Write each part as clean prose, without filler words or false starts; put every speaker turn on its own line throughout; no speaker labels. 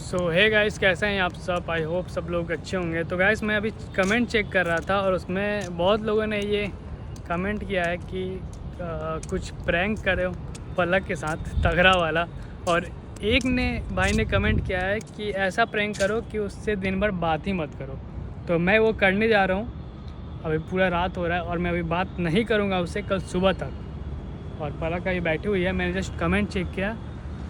सो hey guys, कैसे हैं आप सब? आई होप सब लोग अच्छे होंगे। तो गाइस मैं अभी कमेंट चेक कर रहा था और उसमें बहुत लोगों ने ये कमेंट किया है कि कुछ प्रैंक करो पलक के साथ, तगड़ा वाला। और एक भाई ने कमेंट किया है कि ऐसा प्रैंक करो कि उससे दिन भर बात ही मत करो। तो मैं वो करने जा रहा हूँ। अभी पूरा रात हो रहा है और मैं अभी बात नहीं करूँगा उससे कल सुबह तक। और पलक अभी बैठी हुई है, मैंने जस्ट कमेंट चेक किया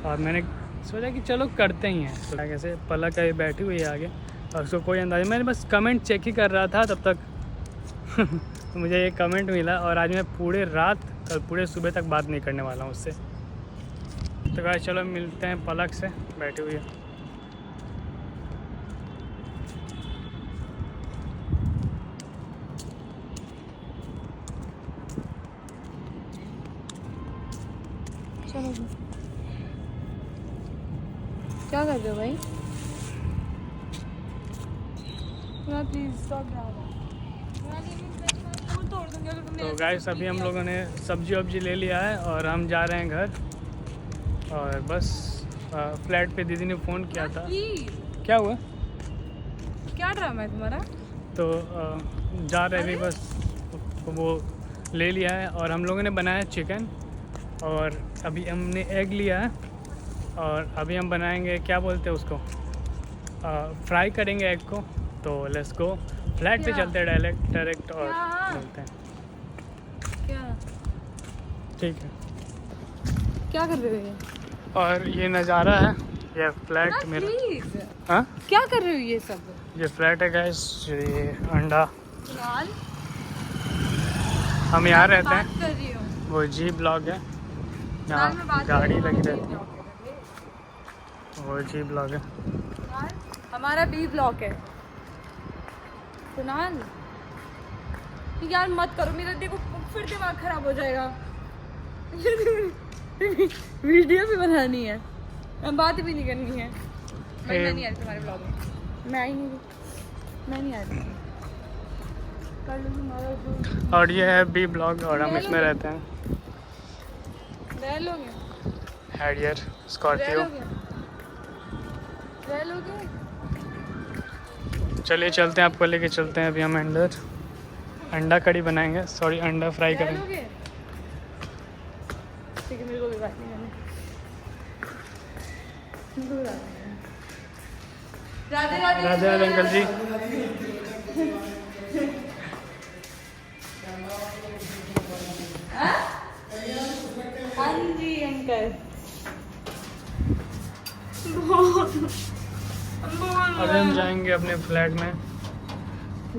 और मैंने सोचा कि चलो करते ही हैं। तो कैसे पलक अभी बैठी हुई है आगे और उसको कोई अंदाज़ा, मैंने बस कमेंट चेक ही कर रहा था तब तक तो मुझे ये कमेंट मिला और आज मैं पूरे रात कल पूरे सुबह तक बात नहीं करने वाला हूँ उससे। तो गाइस चलो मिलते हैं, पलक से बैठी हुई है।
चलो क्या कर रहे हो भाई? Please stop.
तो गाइस अभी हम लोगों ने सब्जी वब्जी ले लिया है और हम जा रहे हैं घर। और बस फ्लैट पे दीदी ने फ़ोन किया था। क्या हुआ?
क्या ड्रामा है तुम्हारा?
तो जा रहे भी बस वो ले लिया है और हम लोगों ने बनाया चिकन और अभी हमने एग लिया है और अभी हम बनाएंगे, क्या बोलते हैं उसको, फ्राई करेंगे एग को। तो लेट्स गो, फ्लैट पे चलते हैं डायरेक्ट और मिलते हैं।
क्या
ठीक है।
क्या कर रहे हो ये?
और ये नज़ारा है, ये फ्लैट मेरा।
प्लीज
हाँ,
क्या कर रहे हो ये सब?
ये फ्लैट है गाइस, ये अंडा।
फिलहाल
हम यहाँ रहते
बात
हैं,
कर रही हूँ।
वो जी ब्लॉग है,
फिलहाल मैं
यहाँ
बात
गाड़ी
कर रही
लगी
हूँ।
रहती है, वो जी ब्लॉग है।
फिलहाल हमारा बी ब्लॉक है। कुणाल यार मत करो, मेरा देखो फिर दिमाग खराब हो जाएगा। वीडियो भी बनानी है, बात भी नहीं करनी है। मैं नहीं आ रही तुम्हारे ब्लॉग में, मैं आई नहीं, मैं नहीं आ रही। कर लो तुम्हारा जो।
और ये है बी ब्लॉग और हम इसमें रहते हैं।
रह लोगे?
हैरियर
रह
स्कॉर्पियो।
लोगे? रह लोगे?
चलिए चलते हैं, आपको लेके चलते हैं। अभी हम अंडा कड़ी बनाएंगे, सॉरी अंडा फ्राई
रह
करेंगे।
लोगे? ठीक है, मेरे को भी बात नहीं करनी। राधे राधे
राधे राधे अंकल जी।
हाँ जी अंकल।
अभी हम जाएंगे अपने फ्लैट में।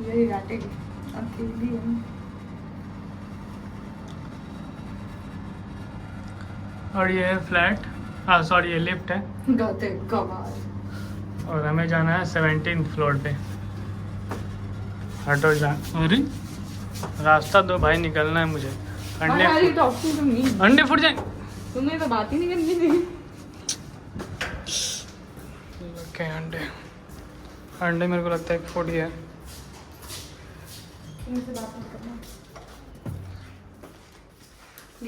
यही डांटेगी अकेली है।
और ये है फ्लैट, हाँ सॉरी ये लिफ्ट है
गाते कमाल।
और हमें जाना है 17th फ्लोर पे। हटो जा, अरे रास्ता दो भाई, निकलना है मुझे। अंडे फूट जाए।
तुम्हें तो बात ही नहीं करनी थी।
क्या अंडे मेरे को लगता है फूट गया।
तुमसे बात नहीं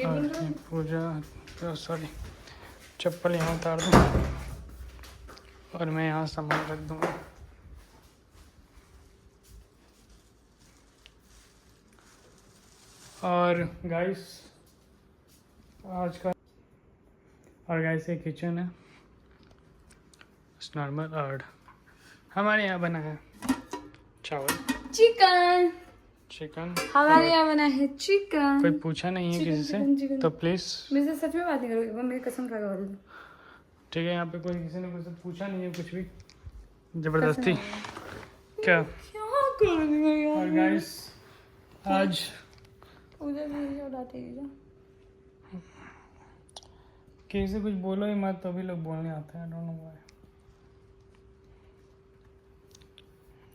करना।
पूजा, सॉरी चप्पल यहाँ उतार दूँ और मैं यहाँ सामान रख दूँगा। और गाइस आज का ये किचन है नॉर्मल और हमारे यहाँ बना है चावल चिकन।
हमारे यहाँ बना है चिकन।
कोई पूछा नहीं है किसी से, तो प्लीज़
मेरे से सच में बात नहीं करोगे? मेरी कसम खा के बोल दो।
ठीक है, यहाँ पे कोई किसी ने कुछ पूछा नहीं है कुछ भी जबरदस्ती। क्या
करोगे यार?
और गाइस आज
उधर नहीं उड़ाते
किसी से कुछ बोलो ही मत, तो भी लोग बोलने आते हैं। Don't know why.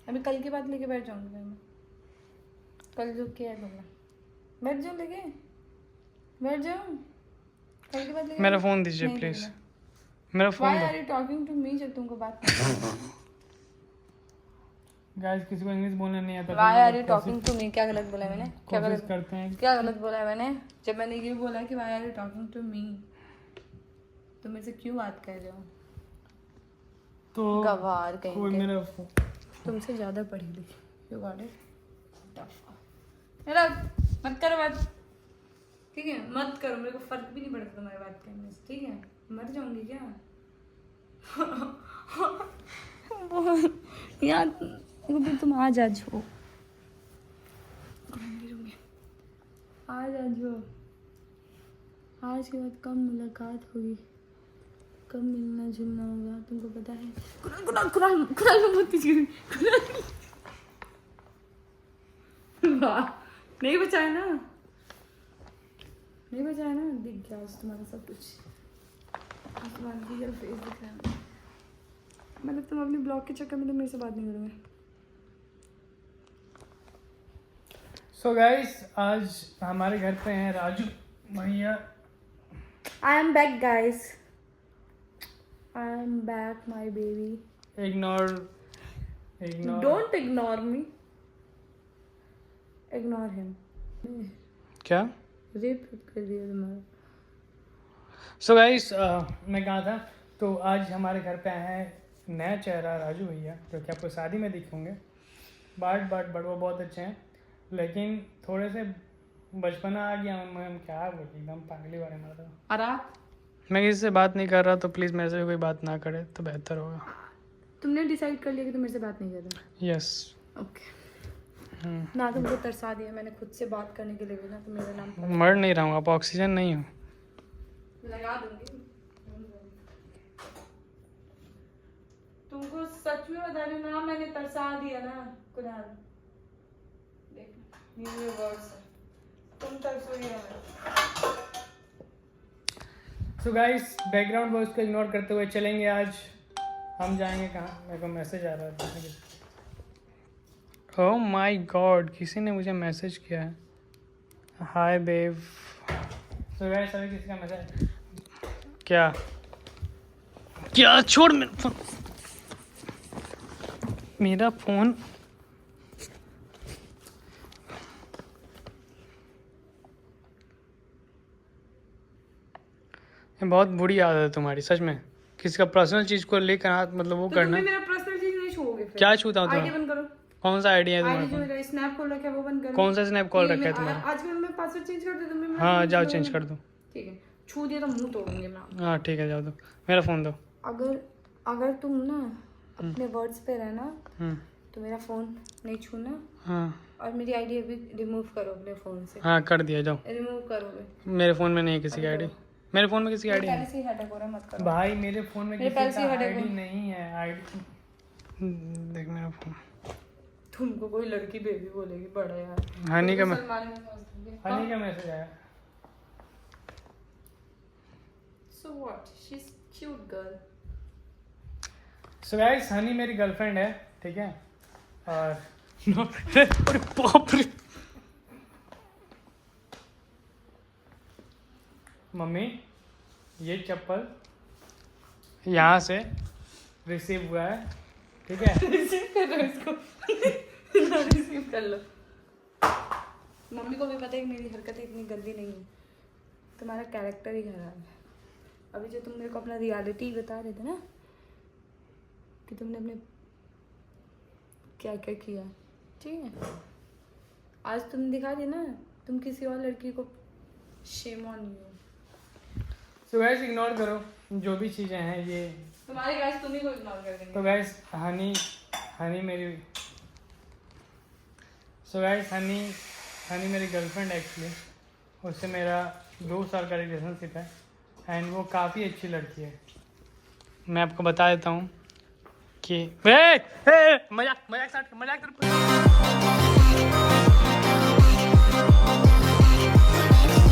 अभी कल की बात लेके बैठ जाऊंगी मैं। कल जो किया है बोलना, बैठ जाओ लेके, बैठ जाओ। कल की बात लेके
मेरा फ़ोन दीजिए प्लीज़, मेरा फ़ोन
Why
दो।
are you talking to me जब तुमको बात
गाइस किसी को इंग्लिश बोलना नहीं आता।
Why are you talking to me? क्या गलत बोला है मैंने? क्या
कोशिश
गलत
करते हैं।
क्या गलत बोला है मैंने? जब मैंने ये बोला कि Why are you talking to me, तो मेरे से क्यों बात कर रहे हो?
तो
गवार
कोई
कहीं
मेरा
तुमसे ज्यादा पढ़ी लिखी यू गॉट इट। मेरा मत करो बात, ठीक है? मत करो, मेरे को फर्क भी नहीं पड़ता तुम्हारी बात करने से, ठीक है? मर जाऊंगी क्या? यार तुम आज आज हो, आज आज हो, आज के बाद कम मुलाकात होगी, कम मिलना जुलना होगा, तुमको पता है। कुरान कुरान कुरान में मत पीछे, वाह नहीं बचाया ना, नहीं बचाया ना, दिख गया आज तुम्हारा सब कुछ, तुम्हारा रियल फेस दिख रहा है। मतलब तुम अपने ब्लॉग के चक्कर में तो मेरे से बात नहीं करोगे।
सो गाइस आज हमारे घर पे हैं राजू भैया।
I am back guys, I am back my baby.
Ignore
don't ignore me, ignore him.
क्या?
रेप कर दिया तुम्हारा।
सो गाइस मैं कहा था, तो आज हमारे घर पे आए हैं नया चेहरा राजू भैया, जो कि आपको शादी में दिखेंगे। बाट वो बहुत अच्छे हैं, लेकिन थोड़े से बचपना आ गया। मैं क्या बोलूं, एकदम पागली वाले मार दो। मैं किसी से बात नहीं कर रहा, तो प्लीज़ मेरे से कोई बात ना करे तो बेहतर होगा।
तुमने डिसाइड कर लिया कि तुम मेरे से बात नहीं कर रहे?
यस।
ओके। ना तुमको तरसा दिया मैंने खुद से बात करने के लिए भी ना, तो मेरा नाम
मर नहीं रहा हूँ, आप ऑक्सीजन नहीं हो।
लगा दूंगी। तुमको सच में बता रही हूँ ना, मैंने तरसा दिया ना कुणाल। देख ये वर्ड्स है, तुम तरसोगे हमें।
सो गाइस बैकग्राउंड वॉइस को इग्नोर करते हुए चलेंगे। आज हम जाएंगे कहाँ? मेरे को मैसेज आ रहा है। ओह माय गॉड, किसी ने मुझे मैसेज किया है, हाय बेब। सो गाइस अभी किसी का मैसेज, क्या क्या छोड़ मेरा फोन। ये बहुत बुरी आदत है तुम्हारी, सच में। किसी का पर्सनल चीज को लेकर हाथ, मतलब वो
तो
करना।
तुम मेरा पर्सनल चीज नहीं छूओगे फिर?
क्या छूता हूँ
आईडी
तुम्हें?
बंद करो।
कौन सा आईडी है
आईडी जो
तुम्हारा?
मेरा स्नैप खोल रखा है वो बंद करो।
कौन सा स्नैप कॉल रखा है तुम्हारा?
आज मैं पासवर्ड चेंज कर दे दूं।
हाँ जाओ चेंज कर दो।
ठीक है, छू दिया तो मुंह तोड़ूंगी मैं।
हाँ ठीक है, जाओ दो, मेरा फोन दो।
अगर तुम ना अपने वर्ड्स पे रहना तो मेरा फोन नहीं छूना।
हाँ
और मेरी आईडी अभी रिमूव करो अपने फोन से।
हाँ कर दिया, जाओ।
रिमूव करोगे?
मेरे फोन में नहीं है किसी की आईडी, मेरे फोन में किसी की आईडी
पहले से ही हटा करो, मत करो
भाई। मेरे फोन में
मेरे
किसी
पैसे
का
हटे
आईडी
हुए।
नहीं है। आईडी देख मेरा फोन।
तुमको कोई लड़की बेबी बोलेगी बड़ा यार।
हनी का
सलमान में समझ लोगे।
हनी का मैसेज आया।
So what? She's cute girl.
So guys Honey मेरी गर्लफ्रेंड है, ठीक है। और अरे बाप रे, मम्मी ये चप्पल यहाँ से रिसीव हुआ है, ठीक है।
रिसीव कर लो इसको। रिसीव कर लो। मम्मी को भी पता है कि मेरी हरकतें इतनी गंदी नहीं है, तुम्हारा कैरेक्टर ही खराब है। अभी जो तुम मेरे को अपना रियलिटी बता रहे थे ना, कि तुमने अपने क्या क्या किया, ठीक है, आज तुम दिखा दिया ना, तुम किसी और लड़की को shame on you.
So guys ignore करो जो भी चीज़ें हैं ये।
तुम्हारे गाइस तुम ही को इग्नोर कर देंगे।
तो गाइस हनी मेरी हनी मेरी गर्लफ्रेंड है एक्चुअली। उससे मेरा 2 साल का रिलेशनशिप है एंड वो काफ़ी अच्छी लड़की है। मैं आपको बता देता हूँ कि मजाक